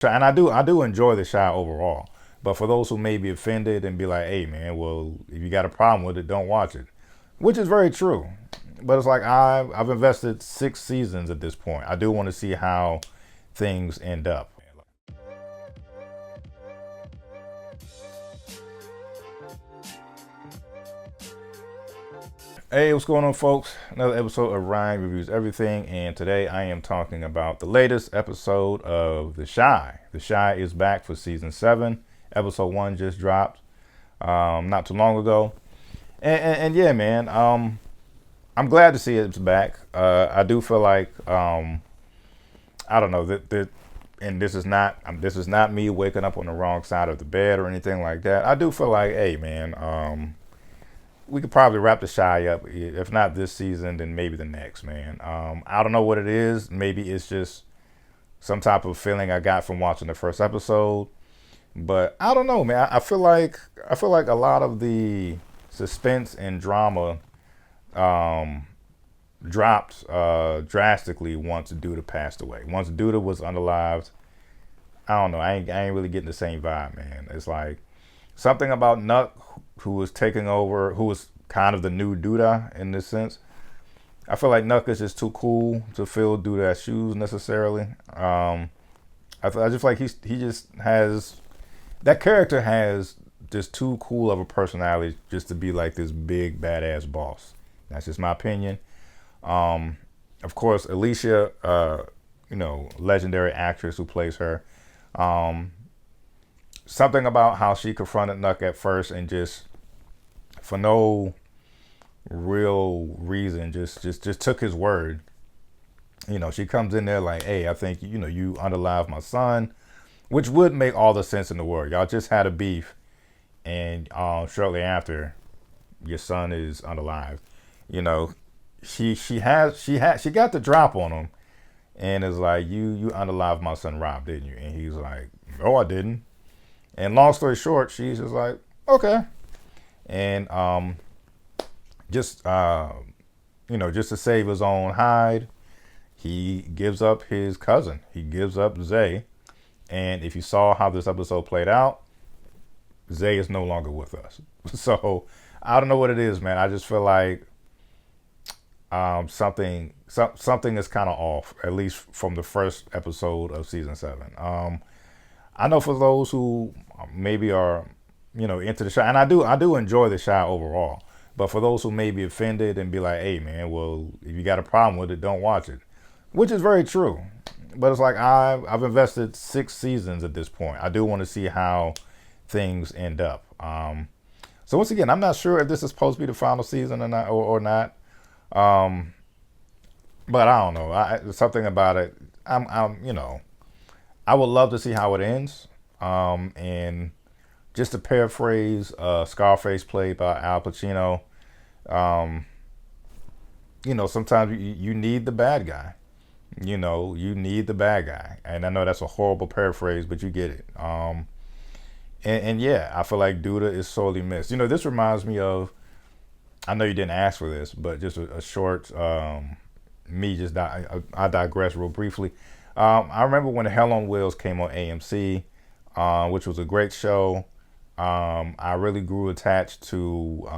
And I do enjoy the Shy overall. But for those who may be offended and be like, hey man, well, if you got a problem with it, don't watch it. Which is very true. But it's like I've invested 6 seasons at this point. I do want to see how things end up. Hey, what's going on, folks? Another episode of Ryan Reviews Everything, and today I am talking about the latest episode of The Shy. The Shy is back for season 7. Episode 1 just dropped not too long ago, and yeah, man, I'm glad to see it's back. I do feel like I don't know that, and this is not me waking up on the wrong side of the bed or anything like that. I do feel like, hey, man, we could probably wrap the Shy up. If not this season, then maybe the next, man. I don't know what it is. Maybe it's just some type of feeling I got from watching the first episode. But I don't know, man. I feel like a lot of the suspense and drama um, dropped drastically once Duda passed away. Once Duda was unalived, I don't know. I ain't really getting the same vibe, man. It's like something about Nuck, who was taking over, who was kind of the new Duda in this sense. I feel like Nuck is just too cool to fill Duda's shoes necessarily. I just feel like he just has that character has just too cool of a personality just to be like this big badass boss. That's just my opinion. Of course, Alicia, legendary actress who plays her. Um, Something about how she confronted Nuck at first and just for no real reason just took his word. She comes in there like, hey, I think you unalive my son, which would make all the sense in the world. Y'all just had a beef, and shortly after, your son is unalive. You know, she got the drop on him, and is like, you unalive my son Rob, didn't you? And he's like, no, I didn't. And long story short, she's just like, okay. And just just to save his own hide, he gives up his cousin. He gives up Zay. And if you saw how this episode played out, Zay is no longer with us. So I don't know what it is, man. I just feel like something is kind of off, at least from the first episode of season 7. I know for those who maybe are, into the Shy, and I do enjoy the Shy overall. But for those who may be offended and be like, hey man, well, if you got a problem with it, don't watch it. Which is very true. But it's like I've invested 6 seasons at this point. I do want to see how things end up. So once again, I'm not sure if this is supposed to be the final season or not. Um, but I don't know. Something about it. I would love to see how it ends. And just to paraphrase Scarface, played by Al Pacino, um, sometimes you need the bad guy. You need the bad guy. And I know that's a horrible paraphrase, but you get it. And yeah, I feel like Duda is sorely missed. This reminds me of, I know you didn't ask for this, but just a short, I digress real briefly. I remember when Hell on Wheels came on AMC, which was a great show. I really grew attached to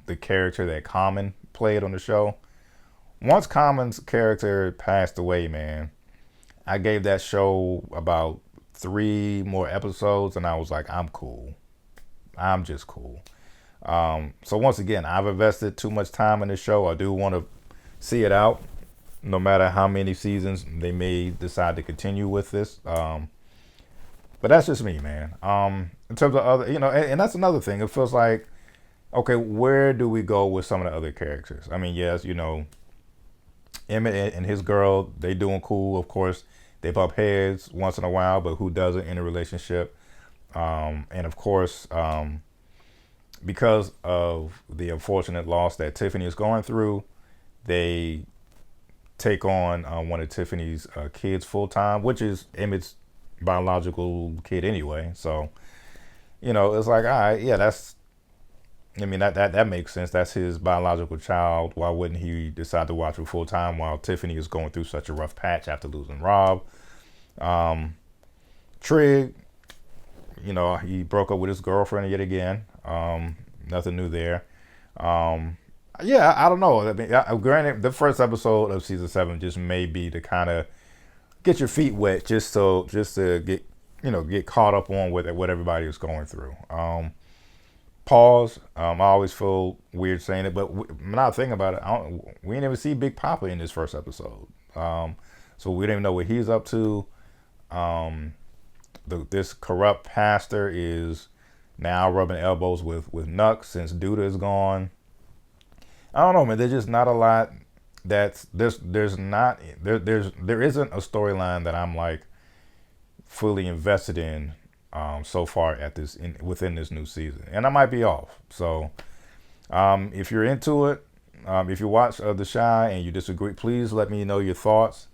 the character that Common played on the show. Once Common's character passed away, man, I gave that show about 3 more episodes, and I was like, I'm cool. I'm just cool. So once again, I've invested too much time in this show. I do want to see it out, no matter how many seasons they may decide to continue with this. But that's just me, man. In terms of other, and that's another thing. It feels like, okay, where do we go with some of the other characters? I mean, yes, Emmett and his girl, they doing cool. Of course, they bump heads once in a while, but who doesn't in a relationship? And of course, because of the unfortunate loss that Tiffany is going through, they take on one of Tiffany's kids full time, which is Emmett's biological kid anyway. So, it's like, all right, yeah, that makes sense. That's his biological child. Why wouldn't he decide to watch it full time while Tiffany is going through such a rough patch after losing Rob? Trig, he broke up with his girlfriend yet again. Nothing new there. Yeah, I don't know. I mean, granted, the first episode of season 7 just may be to kind of get your feet wet, just to get caught up on what everybody is going through. Pause. I always feel weird saying it, but now thinking about it, we didn't even see Big Papa in this first episode. So we didn't even know what he's up to. This corrupt pastor is now rubbing elbows with Nuck since Duda is gone. I don't know, man. There's just not a lot. There isn't a storyline that I'm like fully invested in so far within this new season, and I might be off. So if you're into it, if you watch The Chi and you disagree, please let me know your thoughts.